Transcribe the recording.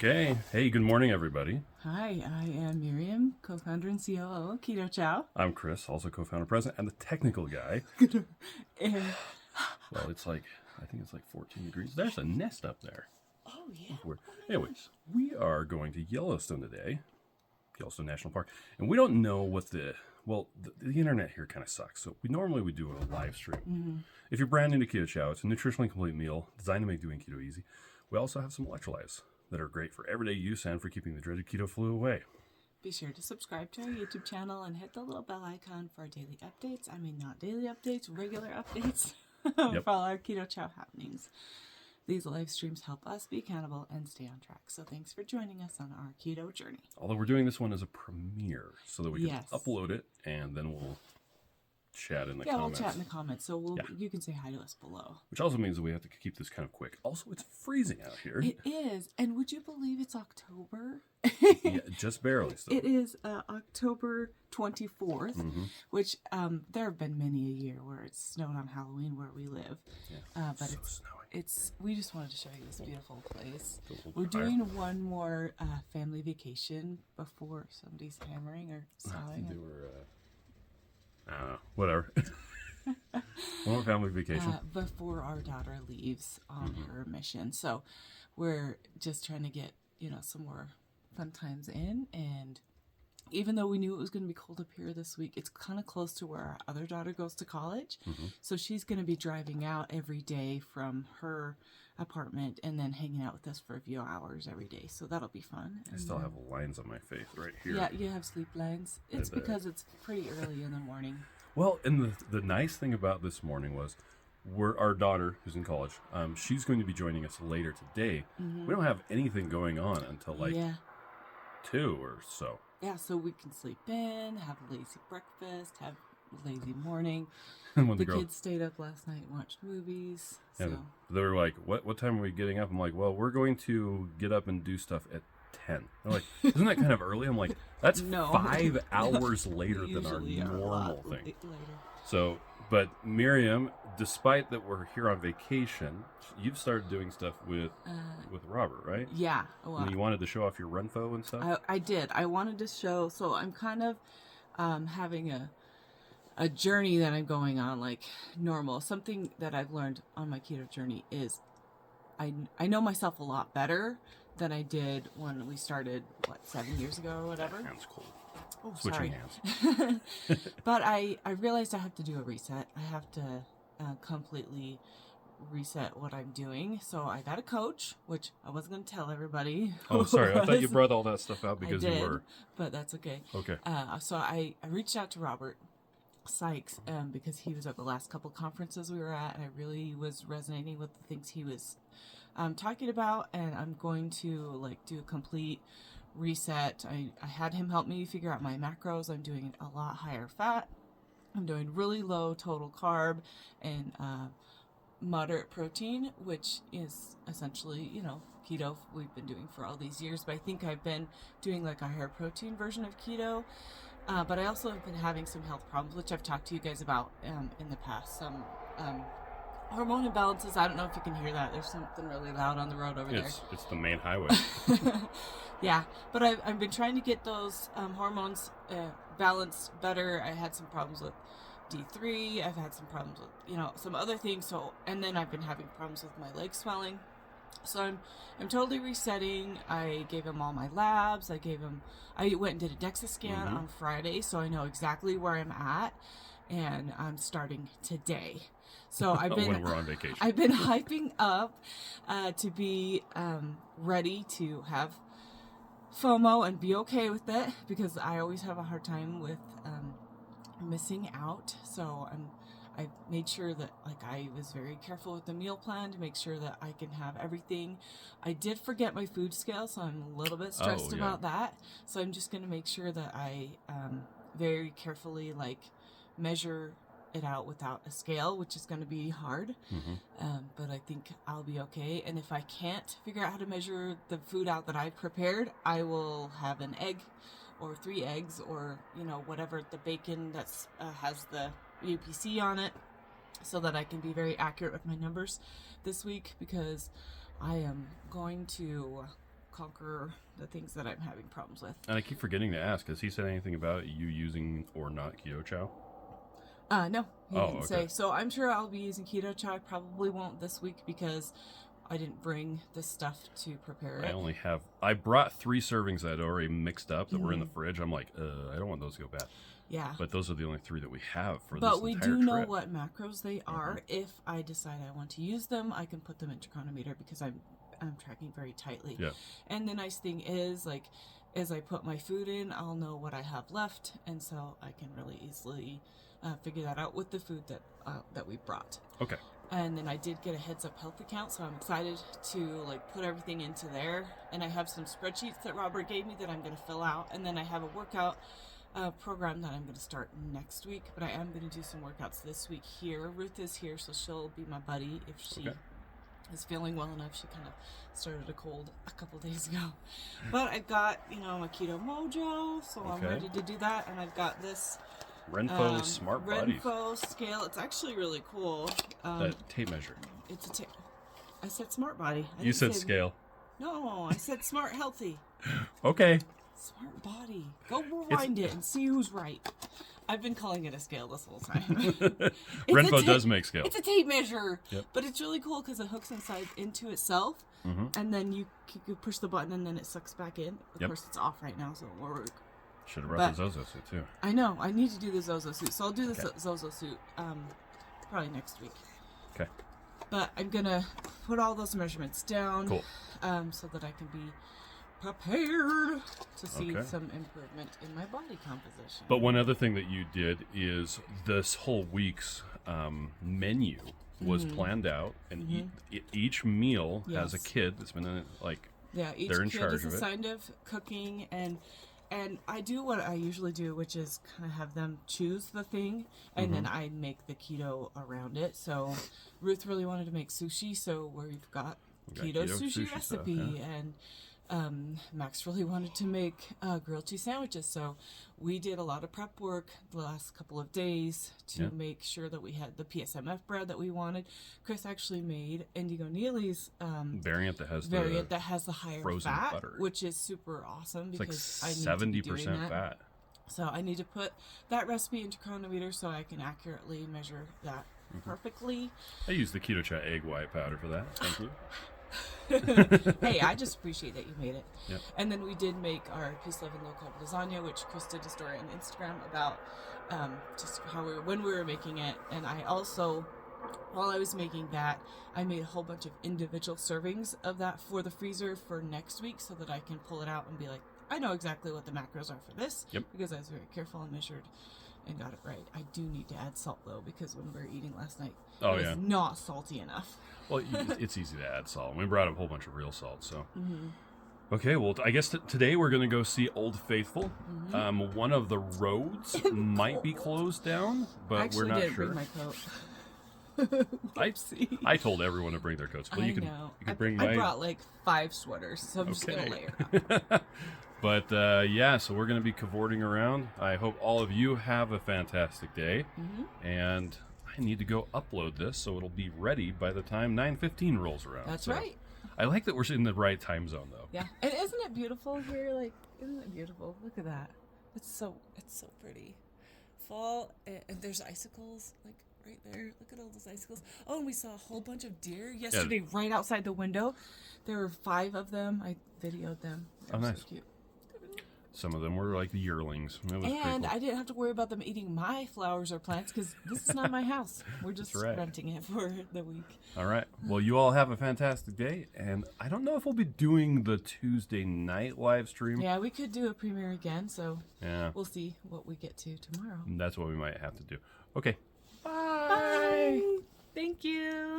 Okay. Hey, good morning, everybody. Hi, I am Miriam, co-founder and COO of Keto Chow. I'm Chris, also co-founder, president, and the technical guy. And, Well, I think it's like 14 degrees. There's a nest up there. oh yeah. Anyways, we are going to Yellowstone today, Yellowstone National Park, and we don't know what the internet here kind of sucks. So we normally do a live stream. Mm-hmm. If you're brand new to Keto Chow, it's a nutritionally complete meal designed to make doing keto easy. We also have some electrolytes that are great for everyday use and for keeping the dreaded keto flu away. Be sure to subscribe to our YouTube channel and hit the little bell icon for our daily updates. I mean, not daily updates, regular updates for all our Keto Chow happenings. These live streams help us be accountable and stay on track. So thanks for joining us on our keto journey. Although we're doing this one as a premiere so that we can upload it and then we'll chat in the comments. Yeah, we'll chat in the comments. So you can say hi to us below. Which also means that we have to keep this kind of quick. Also, it's freezing out here. It is. And would you believe it's October? Yeah, just barely still. It is October 24th, which there have been many a year where it's snowed on Halloween where we live. Yeah, but so snowing. We just wanted to show you this beautiful place. We're doing one more family vacation before somebody's hammering or sawing. They were, whatever. One more family vacation. Before our daughter leaves on her mission. So we're just trying to get, some more fun times in. And even though we knew it was going to be cold up here this week, it's kind of close to where our other daughter goes to college. So she's going to be driving out every day from her apartment and then hanging out with us for a few hours every day. So that'll be fun. I still have lines on my face right here. Yeah, you have sleep lines. It's because it's pretty early in the morning. Well, and the nice thing about this morning was our daughter, who's in college, she's going to be joining us later today. We don't have anything going on until 2 or so. Yeah, so we can sleep in, have a lazy breakfast, have a lazy morning. And the kids stayed up last night and watched movies. Yeah, so. They were like, what time are we getting up? I'm like, well, we're going to get up and do stuff at 10. They're like, isn't that kind of early? I'm like, that's 5 hours later than our normal thing. Later. So, but Miriam, despite that we're here on vacation, you've started doing stuff with Robert, right? Yeah. Well, and you wanted to show off your Renfo and stuff? I did. I wanted to show, so I'm kind of having a journey that I'm going on like normal. Something that I've learned on my keto journey is I know myself a lot better than I did when we started, 7 years ago or whatever. That hand's cool. Oh, Switching sorry. hands. But I realized I have to do a reset. I have to completely reset what I'm doing. So I got a coach, which I wasn't going to tell everybody. Oh, sorry. I thought you brought all that stuff out because I did, you were. But that's okay. Okay. So I reached out to Robert Sykes because he was at the last couple conferences we were at, and I really was resonating with the things he was talking about, and I'm going to do a complete reset. I had him help me figure out my macros. I'm doing a lot higher fat. I'm doing really low total carb and moderate protein, which is essentially, keto we've been doing for all these years. But I think I've been doing a higher protein version of keto. But I also have been having some health problems, which I've talked to you guys about in the past. Some hormone imbalances. I don't know if you can hear that. There's something really loud on the road over there. It's the main highway. Yeah, but I've been trying to get those hormones balanced better. I had some problems with D3. I've had some problems with, some other things. So, and then I've been having problems with my leg swelling. So I'm totally resetting. I gave him all my labs. I went and did a DEXA scan on Friday, so I know exactly where I'm at, and I'm starting today. So when we're on vacation. I've been hyping up to be ready to have FOMO and be okay with it, because I always have a hard time with missing out. So I made sure that I was very careful with the meal plan to make sure that I can have everything. I did forget my food scale, so I'm a little bit stressed about that. So I'm just going to make sure that I very carefully measure it out without a scale, which is going to be hard. But I think I'll be okay. And if I can't figure out how to measure the food out that I've prepared, I will have an egg or 3 eggs or, whatever, the bacon that's has the UPC on it, so that I can be very accurate with my numbers this week, because I am going to conquer the things that I'm having problems with. And I keep forgetting to ask, has he said anything about you using or not keto chow? No, he didn't say. So I'm sure I'll be using keto chow. I probably won't this week because I didn't bring the stuff to prepare it. I brought 3 servings that I already mixed up that were in the fridge. I'm like, I don't want those to go bad. Yeah. But those are the only 3 that we have for this But we do know trip. what macros they are. If I decide I want to use them, I can put them into Chronometer because I'm tracking very tightly. Yeah. And the nice thing is, like, as I put my food in, I'll know what I have left, and so I can really easily figure that out with the food that we brought. Okay. And then I did get a Heads Up Health account, so I'm excited to like put everything into there. And I have some spreadsheets that Robert gave me that I'm going to fill out, and then I have a workout program that I'm going to start next week. But I am going to do some workouts this week here. Ruth is here, so she'll be my buddy if she is feeling well enough. She kind of started a cold a couple days ago. But I've got, my Keto Mojo, so I'm ready to do that. And I've got this Renpho Smart Body. Renpho scale. It's actually really cool. That tape measure. It's a tape. I said Smart Body. You said scale. No, I said Smart Healthy. Okay. Smart Body. Go rewind it and see who's right. I've been calling it a scale this whole time. Renpho does make scales. It's a tape measure. Yep. But it's really cool because it hooks inside into itself. And then you push the button and then it sucks back in. Of course, it's off right now, so it won't work. Should have brought the Zozo suit, too. I know. I need to do the Zozo suit. So I'll do the Zozo suit probably next week. Okay. But I'm going to put all those measurements down so that I can be prepared to see some improvement in my body composition. But one other thing that you did is this whole week's menu was planned out, and each meal has a kid that's been in it, like, each they're in kid charge is of it. assigned of cooking, and I do what I usually do, which is kind of have them choose the thing, and then I make the keto around it. So Ruth really wanted to make sushi, so we've got keto sushi recipe, and Max really wanted to make grilled cheese sandwiches, so we did a lot of prep work the last couple of days to make sure that we had the PSMF bread that we wanted. Chris actually made Indigo Neely's variant that has the higher frozen fat, butter, which is super awesome because like I need 70% fat. So I need to put that recipe into Chronometer so I can accurately measure that perfectly. I use the Keto Chat egg white powder for that. Thank you. Hey, I just appreciate that you made it. Yep. And then we did make our peace, love, and low carb lasagna, which Chris did a story on Instagram about just when we were making it. And I also, while I was making that, I made a whole bunch of individual servings of that for the freezer for next week so that I can pull it out and be like, I know exactly what the macros are for this because I was very careful and measured and got it right. I do need to add salt though, because when we were eating last night, it was not salty enough. Well, it's easy to add salt. We brought a whole bunch of real salt, so. Okay, well, I guess today we're going to go see Old Faithful. One of the roads might be closed down, but we're not sure. Bring my coat. I told everyone to bring their coats. Well, you can bring I brought like 5 sweaters, so I'm just going to layer up. But so we're going to be cavorting around. I hope all of you have a fantastic day. And I need to go upload this so it'll be ready by the time 9:15 rolls around. That's right. I like that we're in the right time zone, though. Yeah, and isn't it beautiful here? Like, isn't it beautiful? Look at that. It's so pretty. Fall, and there's icicles like right there. Look at all those icicles. Oh, and we saw a whole bunch of deer yesterday right outside the window. There were 5 of them. I videoed them. They were nice. So cute. Some of them were like the yearlings. And I didn't have to worry about them eating my flowers or plants because this is not my house. We're just renting it for the week. All right. Well, you all have a fantastic day. And I don't know if we'll be doing the Tuesday night live stream. Yeah, we could do a premiere again. So we'll see what we get to tomorrow. That's what we might have to do. Okay. Bye. Thank you.